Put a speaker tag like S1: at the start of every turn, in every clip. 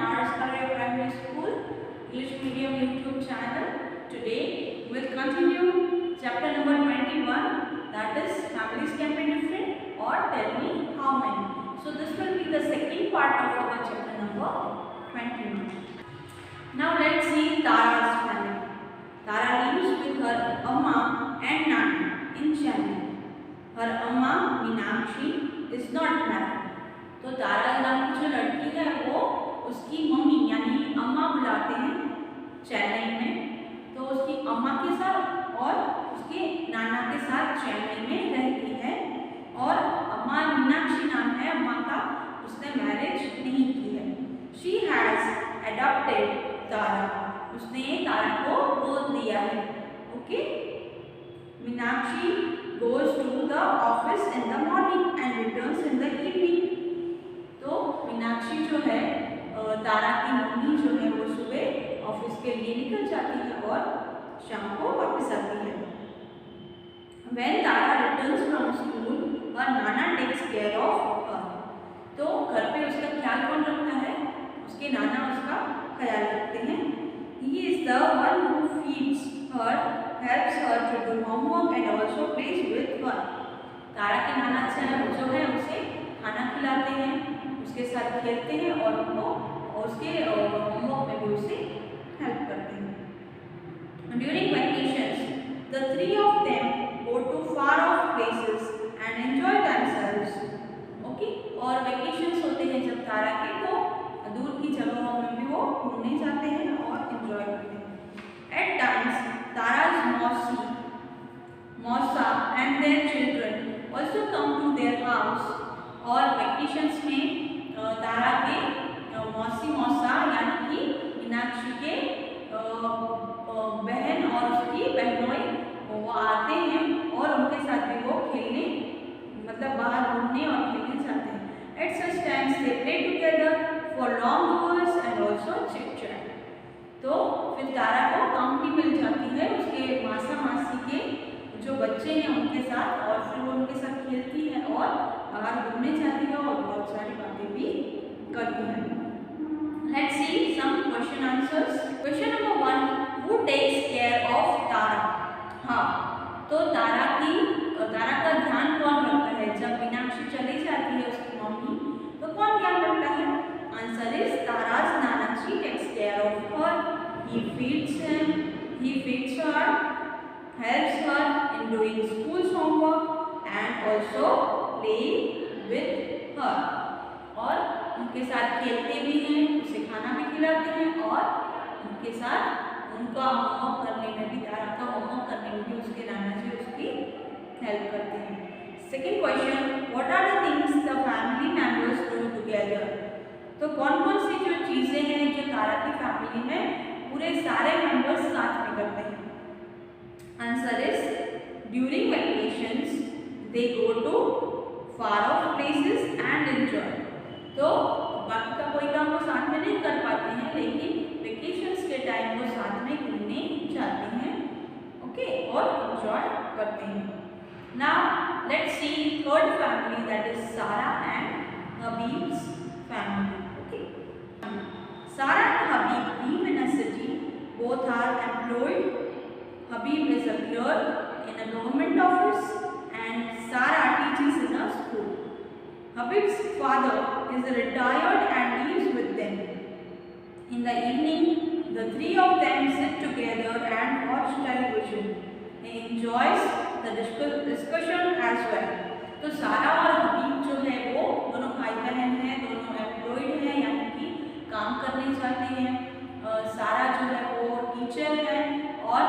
S1: Mars Array Primary School English Medium YouTube channel. Today we'll continue chapter number 21, that is families can be different or tell me how many. So this will be the second part of our chapter number 21. Now let's see Tara's family. Tara lives with her Amma and Nana in Chennai. Her Amma Meenakshi is not married. तो तारा नाम की जो लड़की है वो उसकी mummy यानी अम्मा बुलाते हैं चेन्नई में, तो उसकी अम्मा के साथ और उसके नाना के साथ चेन्नई में रहती है। और अम्मा मीनाक्षी नाम है अम्मा का, उसने मैरिज नहीं की है। शी हैज़ एडॉप्टेड तारा, उसने तारा को गोद लिया है। Okay, Meenakshi goes to the office in the morning and returns in the evening. तो मीनाक्षी जो है तारा की मम्मी जो है वो सुबह ऑफिस के लिए निकल जाती है और शाम को वापस आती है। When Tara returns from school, her Nana takes care of her. तो घर पे उसका ख्याल कौन रखता है? उसके नाना उसका ख्याल रखते हैं। He is the one who feeds her, helps her to do homework and also plays with her. तारा के नाना जो है उसे खाना खिलाते हैं, उसके साथ खेलते हैं और उनको उसके होमवर्क में भी उसे हेल्प करते हैं। During vacations, the three of them go to far off places and enjoy themselves. Okay? और वेकेशंस होते हैं जब तारा के, तो दूर की जगहों में भी वो घूमने जाते हैं और एंजॉय करते हैं। At times, Tara's मौसा and their children also come to their house. और वेकेशंस में तारा के मौसा यानी कि मीनाक्षी के बहन और उसकी बहनोई वो आते हैं और उनके साथ भी वो खेलने मतलब बाहर घूमने और खेलने जाते हैं। At such times they play together for long hours and also chit chat. तो फिर तारा को कंपनी मिल जाती है उसके मासी के जो बच्चे हैं उनके साथ, और फिर वो उनके साथ खेलती है और बाहर घूमने जाती है और बहुत सारी बातें भी करती है। Let's see some question answers. Question number 1, who takes care of Tara? हाँ, तो तारा का ध्यान कौन रखता है? जब मीनाक्षी चली जाती है उसकी मम्मी, तो कौन ध्यान रखता है? Answer is Tara's Nana. She takes care of her. He feeds her, helps her in doing school's homework and also play with her. और उनके साथ खेलते भी हैं, उसे खाना भी खिलाते हैं और उनके साथ उनका होमवर्क करने में भी, तारा का होमवर्क करने में भी उसके नाना जी उसकी हेल्प करते हैं। Second question, what are the things the family members do together? तो कौन कौन सी जो चीज़ें हैं जो तारा की फैमिली में पूरे सारे मेंबर्स साथ में करते हैं? Answer is during vacations they go to far off places and enjoy. तो बाकी का कोई काम वो साथ में नहीं कर पाते हैं, लेकिन वेकेशंस के टाइम वो साथ में घूमने जाते हैं, ओके, और एंजॉय करते हैं। Now let's see third family, that is Sarah and Habib's family. Okay. Sarah and Habib live in a city. Both are employed. Habib is a clerk in a government office and Sarah teaches in a school. Habib's father is retired and lives with them. In the evening, the three of them sit together and watch television. He enjoys the discussion as well. तो सारा और हबीब जो है वो दोनों भाई बहन हैं, दोनों एम्प्लॉयड हैं यानी कि काम करने जाते हैं। सारा जो है वो टीचर है और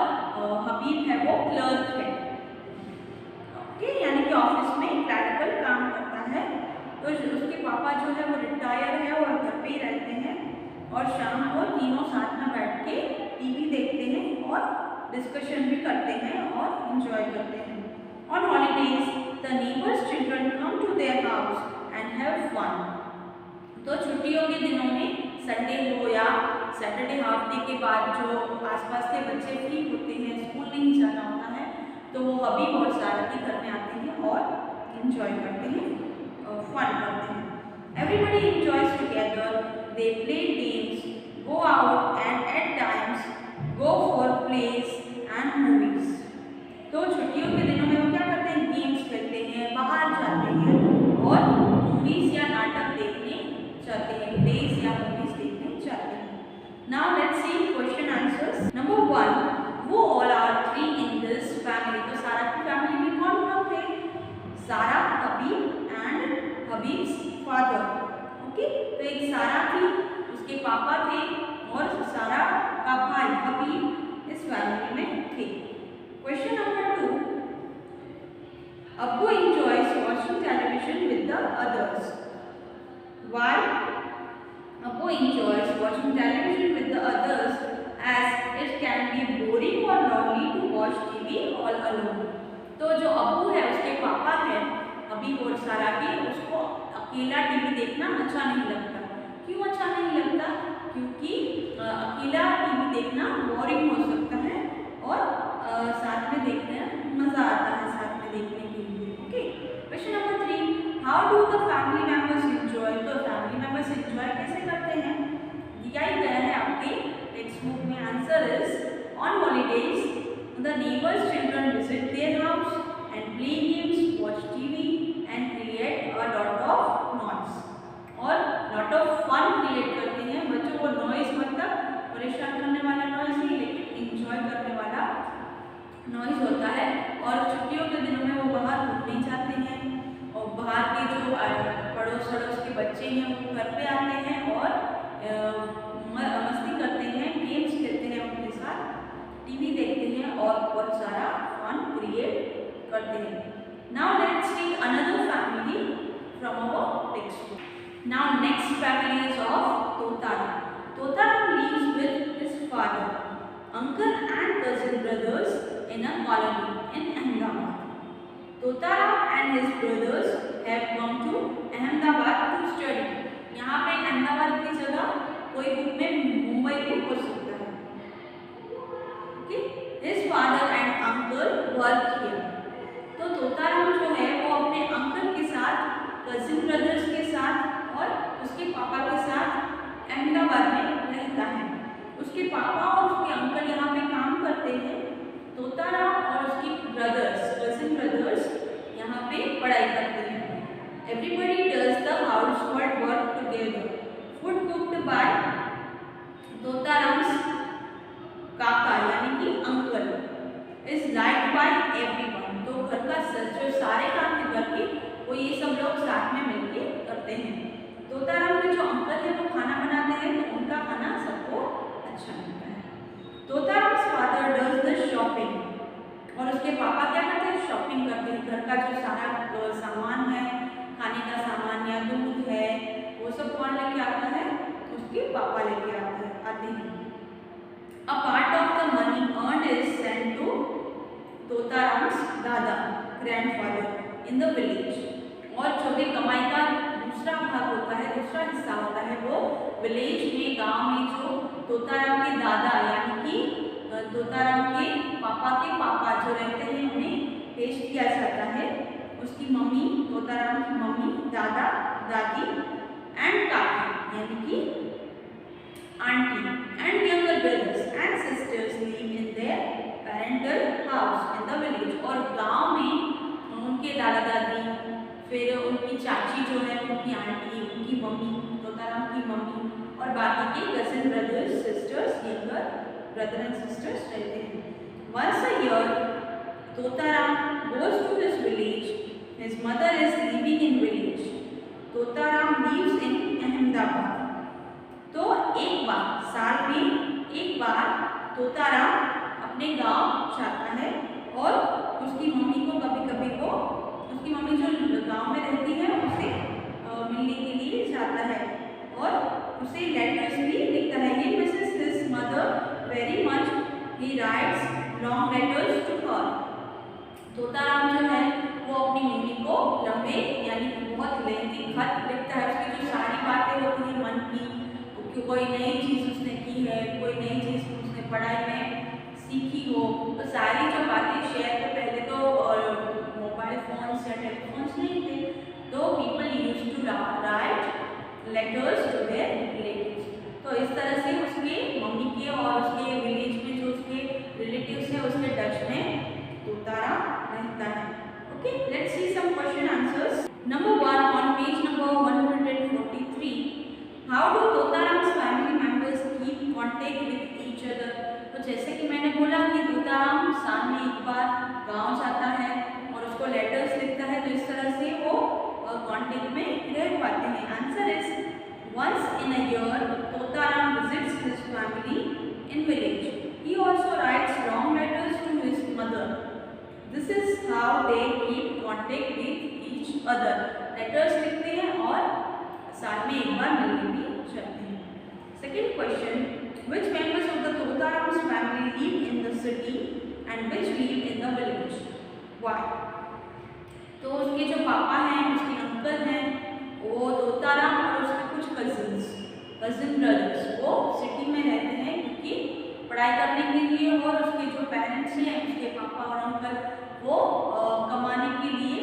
S1: हबीब है वो क्लर्क है, ओके, यानी कि ऑफिस में क्लरिकल काम करता है। तो उसके पापा जो है वो रिटायर है और घर पे ही रहते हैं और शाम को तीनों साथ में बैठ के टीवी देखते हैं और डिस्कशन भी करते हैं और एंजॉय करते हैं। On holidays, the neighbors' children come to their house and have fun. तो छुट्टियों के दिनों में संडे हो या सैटरडे हाफ डे के बाद जो आसपास के बच्चे फ्री होते हैं, स्कूल नहीं जाना होता है, तो वो हबीब और सारा के घर में आते हैं और एंजॉय करते हैं, फन करते हैं। Everybody enjoys together they play games, go out and at times go for plays and movies. तो छुट्टियों के दिनों में वो क्या करते हैं? गेम्स खेलते हैं, बाहर जाते हैं और मूवीज या नाटक देखने जाते हैं, प्लेस या मूवीज देखने जाते हैं. Now let's see question answers. Number 1, who all are three in this family? तो सारा की फैमिली में कौन कौन थे? सारा, हबीब एंड हबीब्स फादर. ओके, तो एक सारा थी, उसके पापा थे और सारा का भाई हबीब इस फैमिली में थे. Question number 2, Abbu enjoys watching television with the others. Why? Abbu enjoys watching television with the others as it can be boring or lonely to watch TV all alone. तो जो अब्बू है, उसके पापा है हबीब और सारा के, उसको अकेला टीवी देखना अच्छा नहीं लगता. क्यों अच्छा नहीं लगता? क्योंकि अकेला टीवी देखना बोरिंग हो सकता है और साथ में देखने मज़ा आता है, साथ में देखने के लिए. Okay, question number 3, how do the family members enjoy? तो फैमिली मेंबर्स एंजॉय कैसे करते हैं? दिया ही गया है आपके टेक्स्ट बुक में. Answer is on holidays the neighbors' children visit their house and play games, watch TV and create a lot of noise. और lot of fun create करते हैं. बच्चों को noise मतलब परेशान करने वाला noise नहीं, लेकिन enjoy करने वाला noise होता है. और छुट्टियों के दिनों में वो बाहर घूमने जाते हैं और बाहर के जो पड़ोस के बच्चे हैं वो घर पे आते हैं और मस्ती करते हैं, गेम्स खेलते हैं, उनके साथ टीवी देखते हैं और बहुत सारा फन क्रिएट करते हैं. Now let's see another family from our textbook. Now next family is of Totaram. Totaram lives with his father, uncle and cousin brothers in a colony in Ahmedabad. Totaram and his brothers have come to Ahmedabad to study. यहाँ पे अहमदाबाद की जगह कोई book में मुंबई भी हो सकता है. His father and uncle work here. तो तोताराम जो है वो अपने अंकल के साथ, कजिन ब्रदर्स के साथ और उसके पापा के साथ अहमदाबाद में रहता है. उसके पापा और उसके अंकल यहाँ पे काम करते हैं. तोताराम और उसके ब्रदर्स, कजिन ब्रदर्स यहाँ पे पढ़ाई करते हैं. Everybody does the household work together. Food cooked by तोताराम्स काका यानी कि uncle is like by everyone. तो घर का जो सारे काम है घर के वो ये सब लोग साथ में मिलके करते हैं. तोताराम के जो अंकल है वो खाना बनाते हैं तो उनका खाना सबको अच्छा लगता है. तोताराम्स फादर डज द शॉपिंग और उसके पापा क्या करते हैं? शॉपिंग करते हैं. घर का जो सारा सामान है, खाने का सामान या दूध है, वो सब कौन लेके आता है? उसके पापा लेके आते हैं. A part of the money earned is sent to Totaram's दादा, grandfather in the village. और जो भी कमाई का दूसरा भाग होता है, दूसरा हिस्सा होता है, वो विलेज में, गांव में जो तोताराम के दादा यानी कि तोताराम के पापा जो रहते हैं उन्हें पेश किया जाता है. उसकी मम्मी, तोताराम की मम्मी, दादा, दादी एंड काकी यानी कि auntie and younger brothers and sisters live in their parental house in the village. और गांव में उनके दादा दादी, फिर उनकी चाची जो है, उनकी आंटी, उनकी मम्मी, तोताराम की मम्मी और बाकी के cousin brothers, sisters, younger brother and sisters रहते हैं. Once a year, Totaram goes to his village. His mother is living in village. Totaram lives in Ahmedabad. तो एक बार साल में एक बार तोताराम अपने गांव जाता है और उसकी मम्मी को कभी वो उसकी मम्मी जो गांव में रहती है उसे मिलने के लिए जाता है और उसे लेटर्स भी लिखता है. He misses his mother very much. He writes long letters to her. Totaram जो है वो अपनी मम्मी को लंबे यानी बहुत लेंथी खत लिखता है. उसकी जो सारी बातें होती हैं मन की, कोई नई चीज़ उसने की है, कोई नई चीज़ उसने पढ़ाई में सीखी हो, तो सारी जो बातें शेयर. तो पहले तो मोबाइल फोन्स या टेलीफोन्स नहीं थे, तो people used to write letters to their relatives. How do Totaram's family members keep contact with each other? तो जैसे कि मैंने बोला कि तोताराम साल में एक बार गांव जाता है और उसको लेटर्स लिखता है, तो इस तरह से वो कॉन्टेक्ट में रह पाते हैं। Answer is once in a year Totaram visits his family in village. He also writes long letters to his mother. This is how they keep contact with each other. Letters लिखते हैं और साल में एक बार मिलने भी जाते हैं। Second question, which members of the Totaram's family live in the city and which live in the village? Why? तो उसके जो पापा हैं, उसके अंकल हैं, वो तोताराम और उसके कुछ कजिन ब्रदर्स वो सिटी में रहते हैं क्योंकि पढ़ाई करने के लिए, और उसके जो पेरेंट्स हैं, उसके पापा और अंकल वो कमाने के लिए,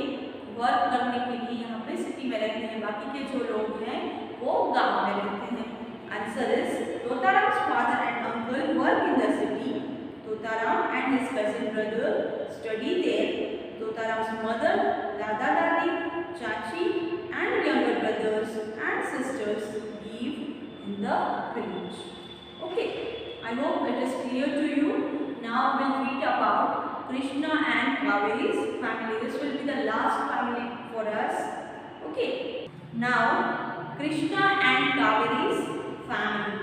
S1: वर्क करने के लिए यहाँ पे सिटी में रहते हैं। बाकी के जो लोग हैं वो गांव में रहते हैं। Answer is Totaram's father and uncle work in the city. Totaram and his cousin brother study there. Totaram's mother, dada dadi, chachi and younger brothers and sisters live in the village. Okay, I hope it is clear to you. Now we'll read about Krishna and Kaveri's family. This will be the last family for us. Okay. Now Krishna and Kaveri's family.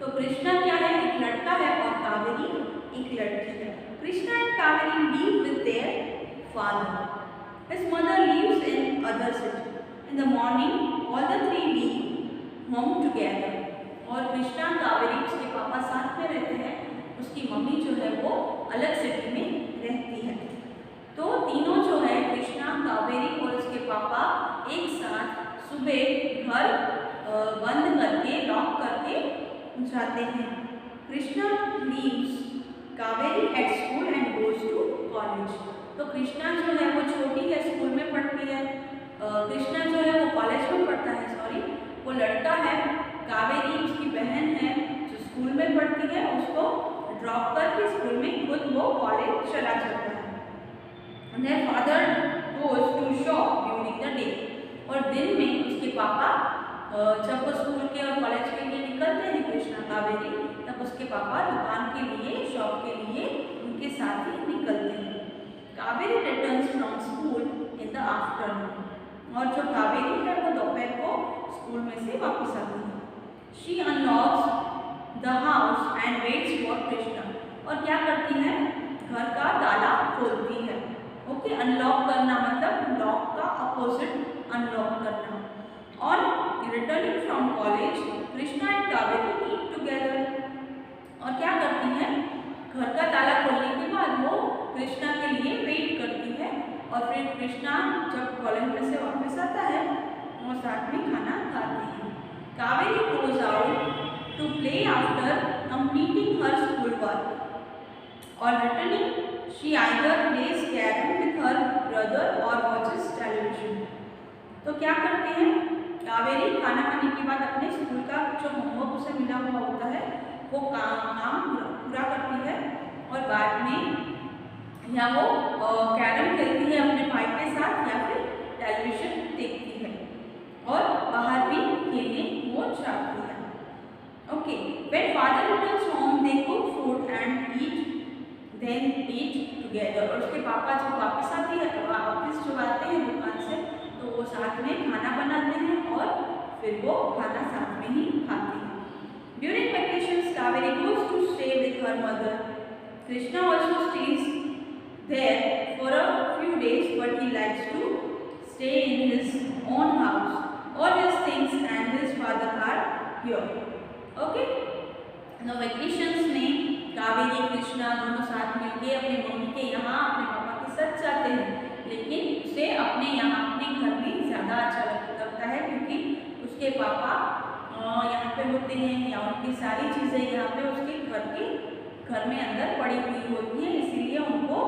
S1: तो कृष्णा क्या है? एक लड़का है और कावेरी एक लड़की है। Krishna and Kaveri live with their father. His mother lives in other city. In the morning, all the three leave home together. और कृष्णा, कावेरी, उसके पापा साथ में रहते हैं, उसकी मम्मी जो है वो अलग सिटी में रहती है। तो तीनों जो है कृष्णा, कावेरी और उसके पापा एक साथ सुबह घर बंद करके, लॉक करके जाते हैं। Krishna leaves Kaveri at school and goes to college. तो कृष्णा जो है वो छोटी है, स्कूल में पढ़ती है। कृष्णा जो है वो कॉलेज में पढ़ता है, सॉरी, वो लड़का है। कावेरी उसकी बहन है जो स्कूल में पढ़ती है, उसको ड्रॉप करके स्कूल में खुद वो कॉलेज चला जाता है। Their father goes to shop during the day. और दिन में उसके पापा जब वो स्कूल के और कॉलेज के लिए निकलते हैं कृष्णा कावेरी, तब उसके पापा दुकान के लिए, शॉप के लिए उनके साथ ही निकलते हैं। Kaveri returns from school in the afternoon. और जो कावेरी है वो दोपहर को स्कूल में से वापस आती है। She unlocks the house and waits for Krishna. और क्या करती है? घर का ताला खोलती है। ओके, अनलॉक करना मतलब लॉक का अपोजिट अनलॉक करना। On returning from college, Krishna and Kaveri eat together. और क्या करती है? घर का ताला खोलने के बाद वो कृष्णा के लिए वेट करती है, और फिर कृष्णा जब कॉलेज में से वापस आता है वो साथ में खाना खाती है। Kaveri goes out to play after completing her schoolwork. On returning, she either plays carrom with her brother or watches television. तो क्या करते हैं? कावेरी खाना खाने के बाद अपने स्कूल का जो होमवर्क उसे मिला हुआ होता है वो काम पूरा करती है, और बाद में या वो कैरम खेलती है अपने भाई के साथ, या फिर टेलीविजन देखती है, और बाहर भी खेलने वो जाती है। Okay, when father returns home, they cook food and then eat together. और उसके पापा जब वापस आते हैं दुकान से, तो वो साथ में खाना बनाते हैं और फिर वो खाना साथ में ही खाते हैं। During vacations, Kaveri goes to stay with her mother. Krishna also stays there for a few days, but he likes to stay in his own house. All his things and his father are here. Okay? Now vacations में कावेरी कृष्णा दोनों साथ मिलके अपने mummy के यहाँ अपने पापा के साथ जाते हैं, लेकिन उसे अपने यहाँ अपने घर में ज़्यादा अच्छा लगता है क्योंकि उसके पापा यहाँ पे होते हैं, या उनकी सारी चीज़ें यहाँ पे उसके घर में अंदर पड़ी हुई होती हैं, इसीलिए उनको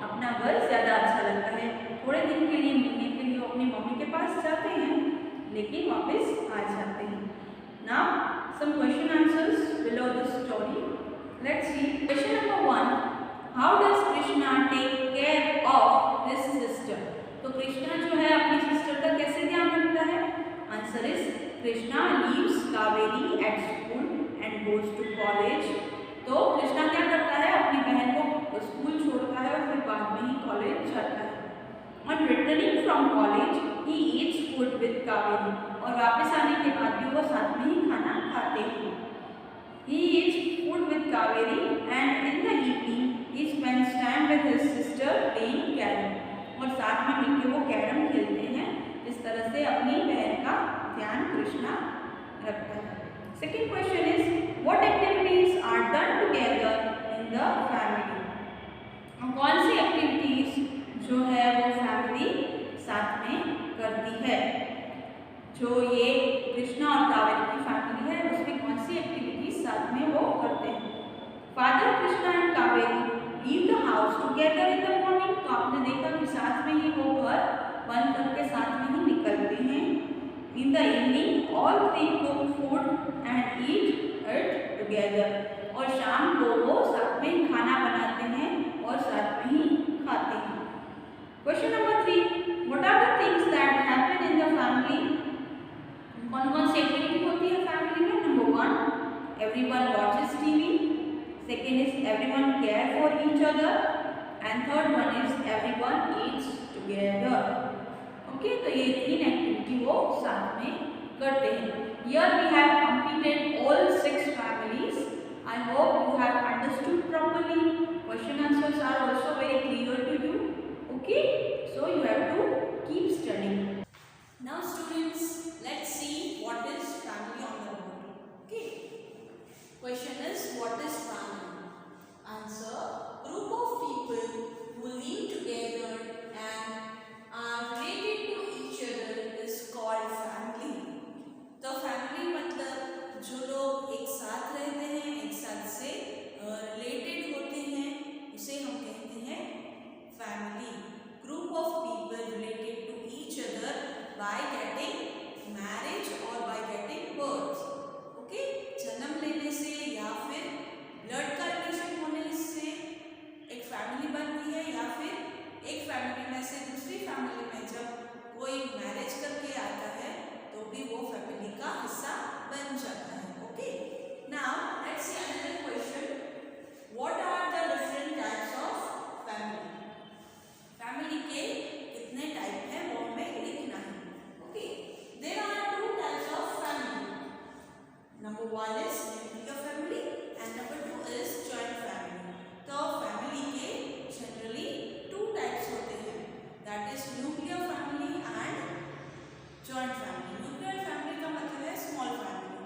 S1: अपना घर ज़्यादा अच्छा लगता है। थोड़े दिन के लिए मिलने के लिए वो अपनी मम्मी के पास जाते हैं, लेकिन वापस आ जाते हैं। Now some question answers below this story. Let's see. Question number 1. How does Krishna take care of his sister? तो कृष्णा जो है अपनी सिस्टर का कैसे ध्यान रखता है? Answer is Krishna leaves Kaveri at school and goes to college. तो कृष्णा क्या करता है, अपनी बहन को स्कूल छोड़ता है और फिर बाद में ही कॉलेज जाता है। On returning from college, he eats food with Kaveri, और वापस आने के बाद भी वो साथ में ही खाना खाते हैं। He eats food with Kaveri and in the evening he spends time with his sister playing carom, और साथ में मिलकर वो कैरम खेलते हैं। इस तरह से अपनी बहन का ध्यान कृष्णा रखता है। Second question is, what activities are done together in the family? कौन सी एक्टिविटीज जो है वो फैमिली साथ में करती है? जो ये कृष्णा और कावेरी की फैमिली है उसमें कौन सी एक्टिविटीज साथ में वो करते हैं? Father Krishna and Kaveri leave the house together in the morning. तो आपने देखा कि साथ में ही वो घर बंद करके साथ में ही निकलते हैं। In the evening all three cook food and eat it together, और शाम को वो साथ में खाना बनाते हैं और साथ में ही खाते हैं। Question number 3, what are the things that happen in the family? कौन कौन सी एक्टिविटी होती है फैमिली में? Number 1, everyone watches TV. Second is everyone care for each other, and third one is everyone eats together. Okay, तो ये 3 activity वो साथ में करते हैं। Here we have completed all 6 families. I hope you have understood properly. Question answers are also very clear to you. Okay, so you have to keep studying. Now students, let's see what is family on the board. Okay, question is, what is family? Answer, group of people who live together and are related to each other is called family. तो family मतलब जो लोग एक साथ रहते हैं, एक साथ से रिलेटेड होते हैं, उसे हम कहते हैं family. Group of people related to each other by getting marriage और बाय गेटिंग बर्थ। ओके, जन्म लेने से या फिर ब्लड का रिलेशन होने से एक फैमिली बनती है, या फिर एक फैमिली में से दूसरी फैमिली में जब कोई मैरिज करके आता है तो भी वो फैमिली का हिस्सा बन जाता है। Okay, now let's see another question, what are the different types of family? Family के कितने टाइप हैं वो हमें लिखना है। Okay, there are 2 types of family. Number 1 is nuclear family and number 2 is joint family. तो फैमिली के generally 2 types होते हैं, that is nuclear family and joint family. Nuclear family का मतलब है स्मॉल फैमिली,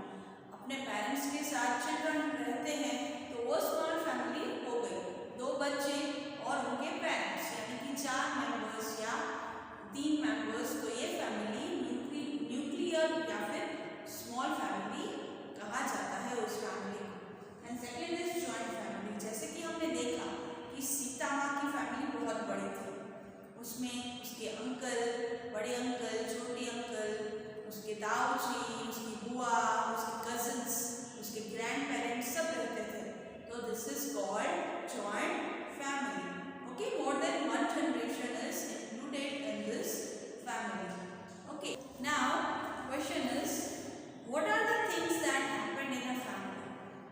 S1: अपने पेरेंट्स के साथ चिल्ड्रन रहते हैं तो वो स्मॉल फैमिली हो गई। 2 बच्चे और उनके पेरेंट्स यानी कि 4 मेंबर्स या 3 मेंबर्स, तो ये फैमिली न्यूक्लियर या फिर स्मॉल फैमिली कहा जाता है उस फैमिली को। And second is joint family. जैसे कि हमने देखा कि सीता माँ की फैमिली बहुत बड़ी थी, उसमें उसके अंकल, बड़े अंकल, छोटे अंकल, उसके दाऊजी, उसकी बुआ, उसके कजिन्स, उसके ग्रैंड पेरेंट्स सब रहते थे। तो this is called joint family. Okay, more than 1 generation is included in this family. Okay, now question is, what are the things that happen in a family?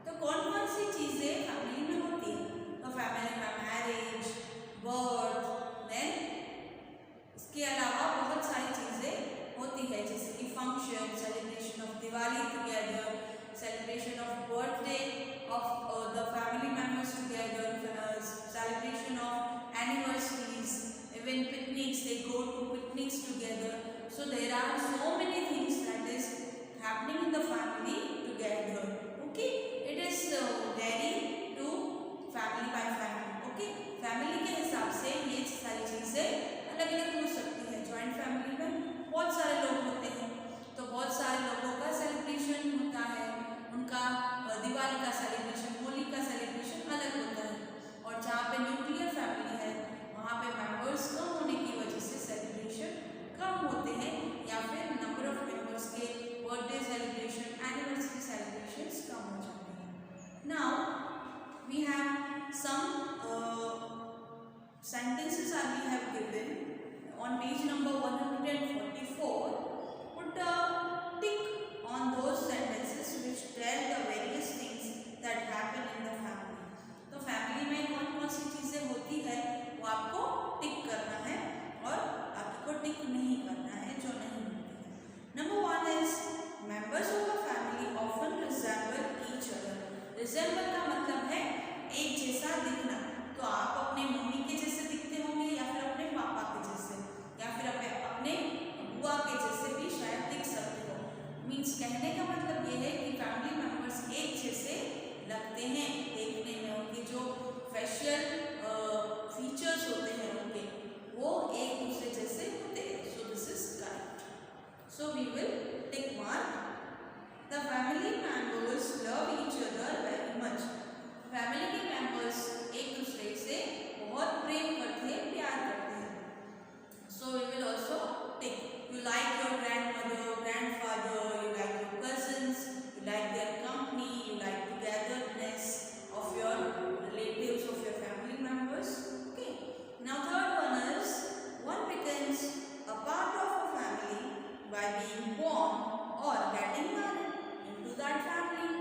S1: तो कौन कौन सी चीजें फैमिली में होती है? तो फैमिली में मैरिज, बर्थ, देन इसके अलावा बहुत सारी चीज़ें होती है, जैसे कि function, celebration of Diwali together, celebration of birthday of the family members together, celebration of anniversaries, even picnics, they go to picnics together. So there are so many things that is happening in the family together. Okay, it is vary to family by family. Okay, family के हिसाब से ये सारी चीज़ें अलग अलग हो सकती है। जॉइंट फैमिली में बहुत सारे लोग होते हैं, तो बहुत सारे लोगों का सेलिब्रेशन होता है, उनका दिवाली का सेलिब्रेशन, होली का सेलिब्रेशन अलग होता है। और जहाँ पे न्यूक्लियर फैमिली है वहाँ पे मेंबर्स कम होने की वजह से सेलिब्रेशन कम होते हैं, या फिर नंबर ऑफ मेंबर्स के बर्थडे सेलिब्रेशन, एनिवर्सरी सेलिब्रेशंस कम हो जाते हैं। Now we have some sentences we have given on page number 144. Put a tick कहने का मतलब ये है कि फैमिली मेंबर्स एक जैसे लगते हैं देखने में, उनके जो फेशियल फीचर्स होते हैं उनके वो एक दूसरे जैसे होते हैं। So this is correct. So we will tick mark. The family members love each other very much. Family के मेंबर्स एक दूसरे से बहुत प्रेम करते हैं, प्यार करते हैं। So we will also tick you like your grandmother, grandfather, you like your cousins, you like their company, you like togetherness of your relatives, of your family members. Okay. Now third one is one becomes a part of a family by being born or getting married into that family.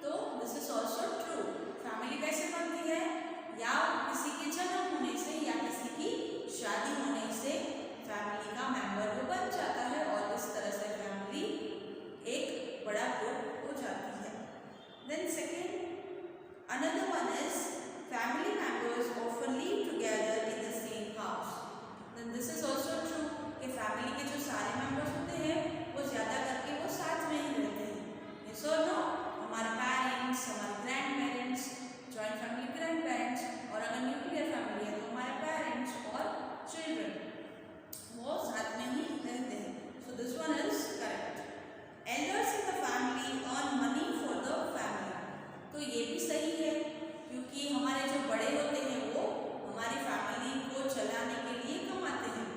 S1: तो this is also true. Family कैसे बनती है? या किसी के जन्म होने से या किसी की शादी होने से फैमिली का मेंबर वो बन जाता है और इस तरह से फैमिली एक बड़ा ग्रुप हो जाती है। Then second another one is family members often live together in the same house. Then this is also true कि फैमिली के जो सारे मेंबर्स होते हैं वो ज़्यादा करके वो साथ में ही रहते हैं। यस और नो? हमारे पेरेंट्स, हमारे grand parents, joint family grand parents, और अगर न्यूक्लियर फैमिली है तो हमारे पेरेंट्स और चिल्ड्रन वो साथ में ही रहते हैं। So this one is correct. Elders in the family earn money for the family. तो ये भी सही है क्योंकि हमारे जो बड़े होते हैं वो हमारी फैमिली को चलाने के लिए कमाते हैं,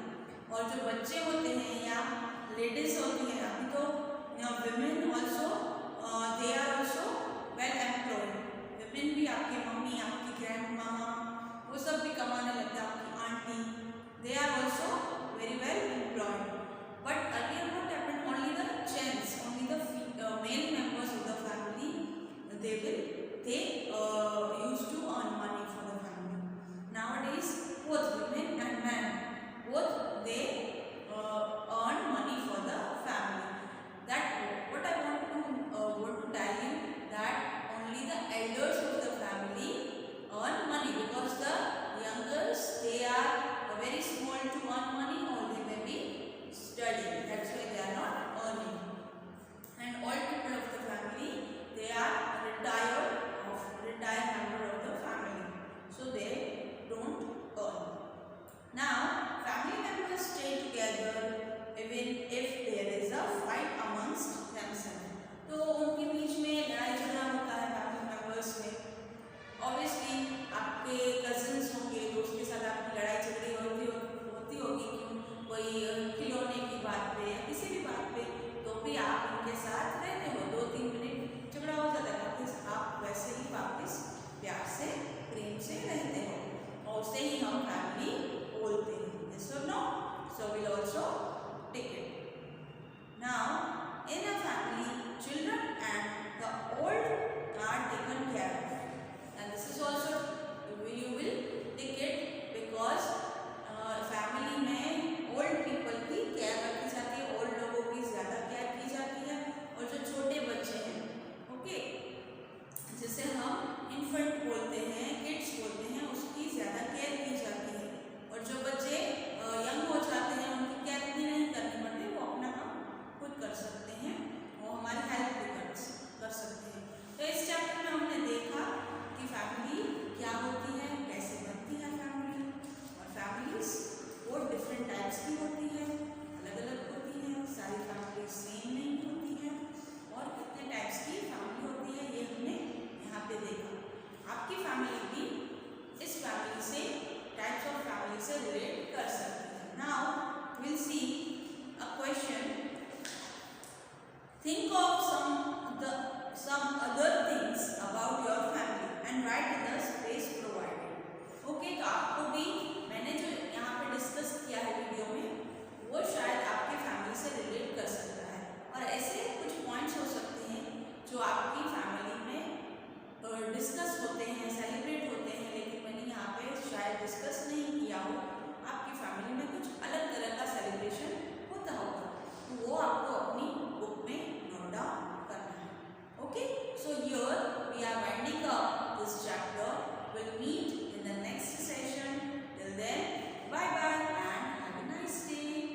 S1: और जो बच्चे होते हैं या लेडीज होती हैं, अभी तो women also they are also well employed. Women भी, आपकी मम्मी, आपकी ग्रैंड मामा, वो सब भी कमाने लगता है, आपकी aunty, they are also very well employed. But earlier what happened? Only the gents, only the male members of the family, they used to earn money for the family. Nowadays both women and men, both they earn money for the family. That what I want to tell you, that only the elders of the family earn money, because the youngers, they are very small to earn money, or they may be studying. That's why they are not earning. And all people of the family, they are retired member of the family, so they don't earn. Now family members stay together even if there is a fight amongst themselves. तो उनके बीच में लड़ाई झगड़ा होता है family members में। Obviously आपके cousins होंगे तो उसके साथ आपकी लड़ाई झगड़ी होती होगी, क्यों? कोई खिलौने की बात पे या किसी भी बात पे, तो भी आप उनके साथ रहते हो, 2-3 मिनट झगड़ा हो जाता है, वापस आप वैसे ही वापस प्यार से प्रेम से रहते हो, और उससे ही हम फैमिली बोलते हैं। यस और no? So will also tick it. Now in a family children and the old are taken care of. And this is also you will take it because family में ओल्ड पीपल की care रखी जाती है, old लोगों की ज़्यादा care की जाती है, और जो छोटे बच्चे हैं, ओके, जिसे हम इन्फेंट बोलते हैं, किड्स बोलते हैं, उसकी ज़्यादा केयर की जाती है। और जो बच्चे यंग हो जाते हैं उनकी केयर इतनी नहीं करनी पड़ती, वो अपना काम खुद कर सकते हैं, वो हमारी हेल्प भी कर सकते हैं। तो इस चैप्टर में हमने देखा कि फैमिली क्या होती है, कैसे बनती है फैमिली, और फैमिलीज बहुत डिफरेंट टाइप्स की होती है, अलग अलग होती हैं, सारी फैमिली सेम नहीं होती है, और कितने टाइप्स की फैमिली होती है ये हमने यहाँ पे देखा। आपकी फैमिली भी इस फैमिली से, टाइप्स ऑफ फैमिली से रिलेट कर सकती है। Now will see a question. Think of some other things about your family and write in the space provided. Okay, तो आपको भी मैंने जो यहाँ पे डिस्कस किया है वीडियो में, वो शायद आपके फैमिली से रिलेट कर सकता है, और ऐसे कुछ पॉइंट्स हो सकते हैं जो आपकी फैमिली में डिस्कस होते हैं, सेलिब्रेट होते हैं, लेकिन मैंने यहाँ पे शायद डिस्कस